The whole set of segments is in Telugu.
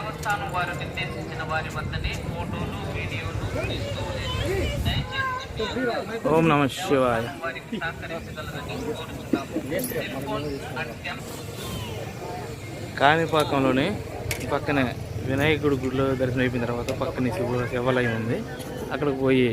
దేవస్థానం వారు నిర్దేశించిన వారి వద్దనే ఫోటోలు వీడియోలు తీస్తూ ఓం నమ శివాయ. వారికి సహకరించగలరని కోరుతున్నాము. కాణిపాకంలోని పక్కనే వినాయకుడి గుడిలో దర్శనం అయిపోయిన తర్వాత పక్కనే శివాలయం ఉంది. అక్కడికి పోయి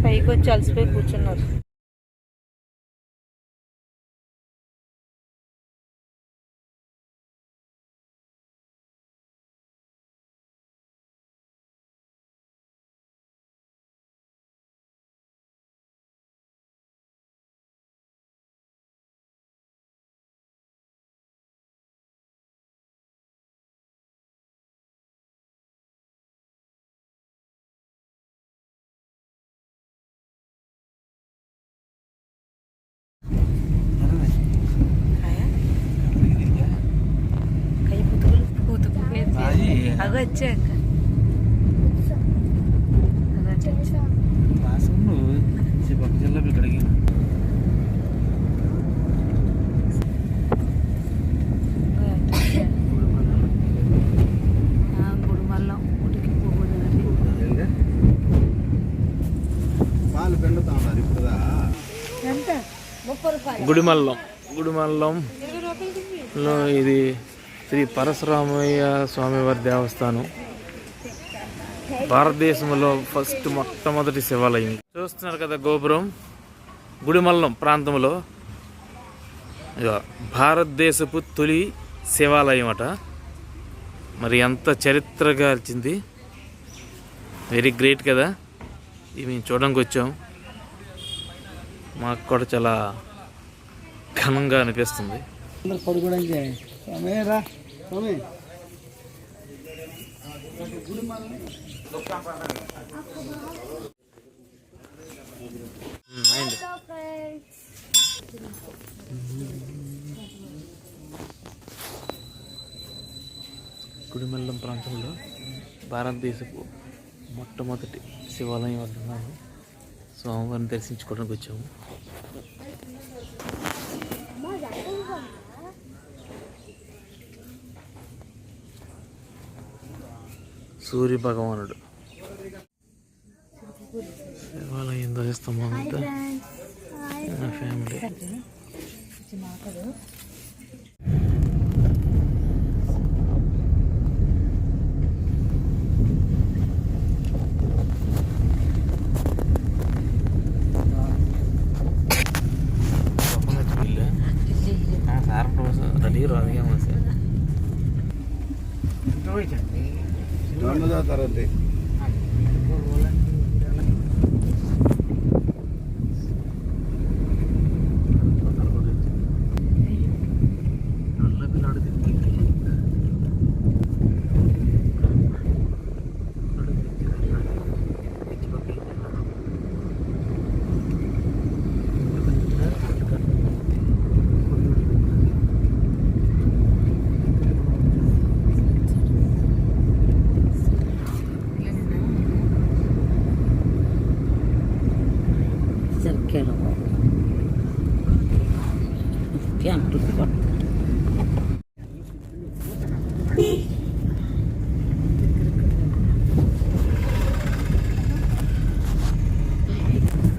పైకి వచ్చి అలసిపోయి కూర్చున్నారు. అగ వచ్చాక గుడిమల్లం గుడిమల్లంలో ఇది శ్రీ పరశురామయ్య స్వామివారి దేవస్థానం. భారతదేశంలో మొట్టమొదటి శివాలయం. చూస్తున్నారు కదా గోపురం. గుడిమల్లం ప్రాంతంలో భారతదేశపు తొలి శివాలయం అట. మరి ఎంత చరిత్రగా వచ్చింది. వెరీ గ్రేట్ కదా. ఇవి మేము చూడడానికి వచ్చాం. మాకు కూడా చాలా ఘనంగా అనిపిస్తుంది. గుడిమల్లం ప్రాంతంలో భారతదేశపు మొట్టమొదటి శివాలయం వస్తున్నాము. స్వామివారిని దర్శించుకోవడానికి వచ్చాము. సూర్య భగవానుడు శివాలయం దర్శిస్తాము. అంతా నా ఫ్యామిలీ. రెడీ రాదిగా తరండి.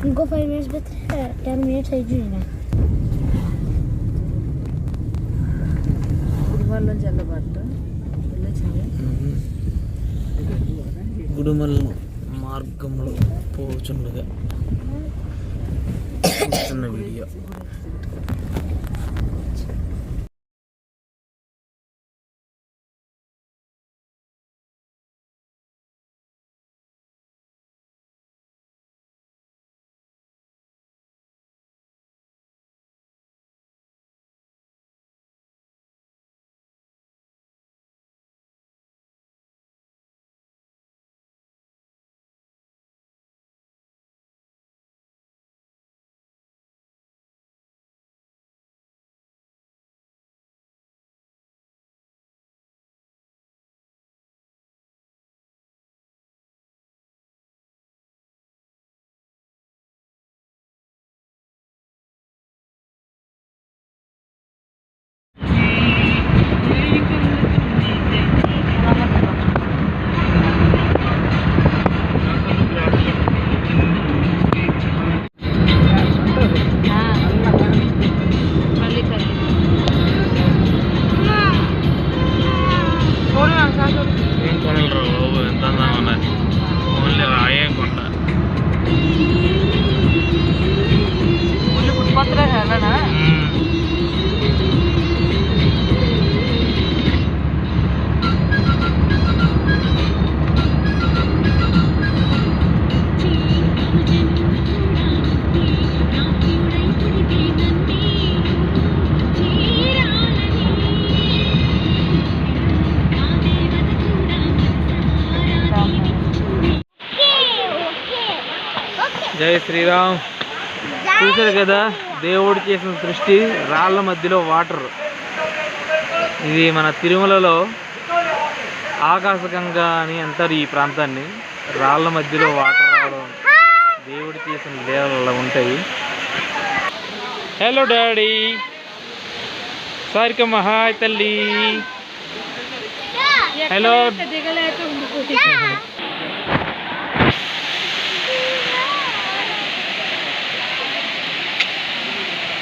ఇంకో 5 minutes పెడితే 10 minutes అయిపోయింది. గుడిమల్లం జల్లబట్ట గుడిమల్లం మార్గంలో పోచుండగా చిన్న వీడియో. ఏం కొనలరా బాబు, ఎంత అందంగా ఉన్నది. ఓన్లీ రాయే కొండ. జై శ్రీరామ్. చూశారు కదా దేవుడు చేసిన సృష్టి, రాళ్ళ మధ్యలో వాటర్. ఇది మన తిరుమలలో ఆకాశగంగా అని అంటారు ఈ ప్రాంతాన్ని. రాళ్ళ మధ్యలో వాటర్ రావడం దేవుడు చేసిన లీలలు ఉంటాయి. Hello daddy. సారికమ్మ హాయ్ తల్లి. హలో.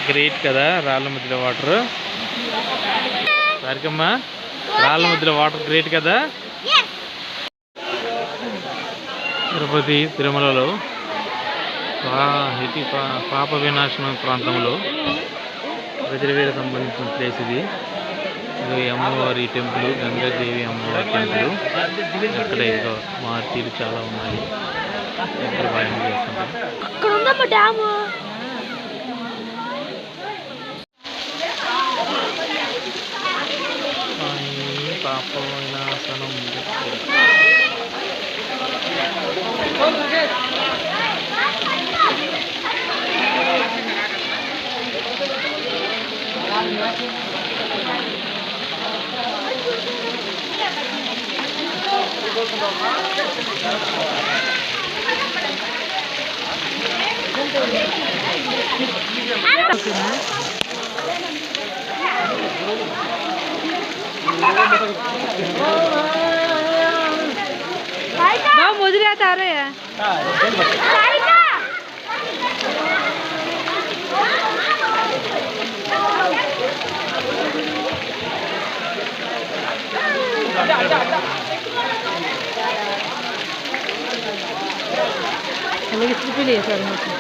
గ్రేట్ కదా రాళ్ళ మధ్యలో వాటర్. సారికమ్మ, రాళ్ళ మధ్యలో వాటర్ గ్రేట్ కదా. తిరుపతి తిరుమలలో పాప వినాశనం ప్రాంతంలో గజరవేలకు సంబంధించిన ప్లేస్ ఇది. ఇది అమ్మవారి టెంపుల్, గంగాదేవి అమ్మవారి టెంపుల్. అక్కడ ఏదో మార్తీలు చాలా ఉన్నాయి. ఎక్కడ బాగా చేస్తుంటారు. పాప వినాశనం मुझे आता रहे हैं. किस पे लिए सर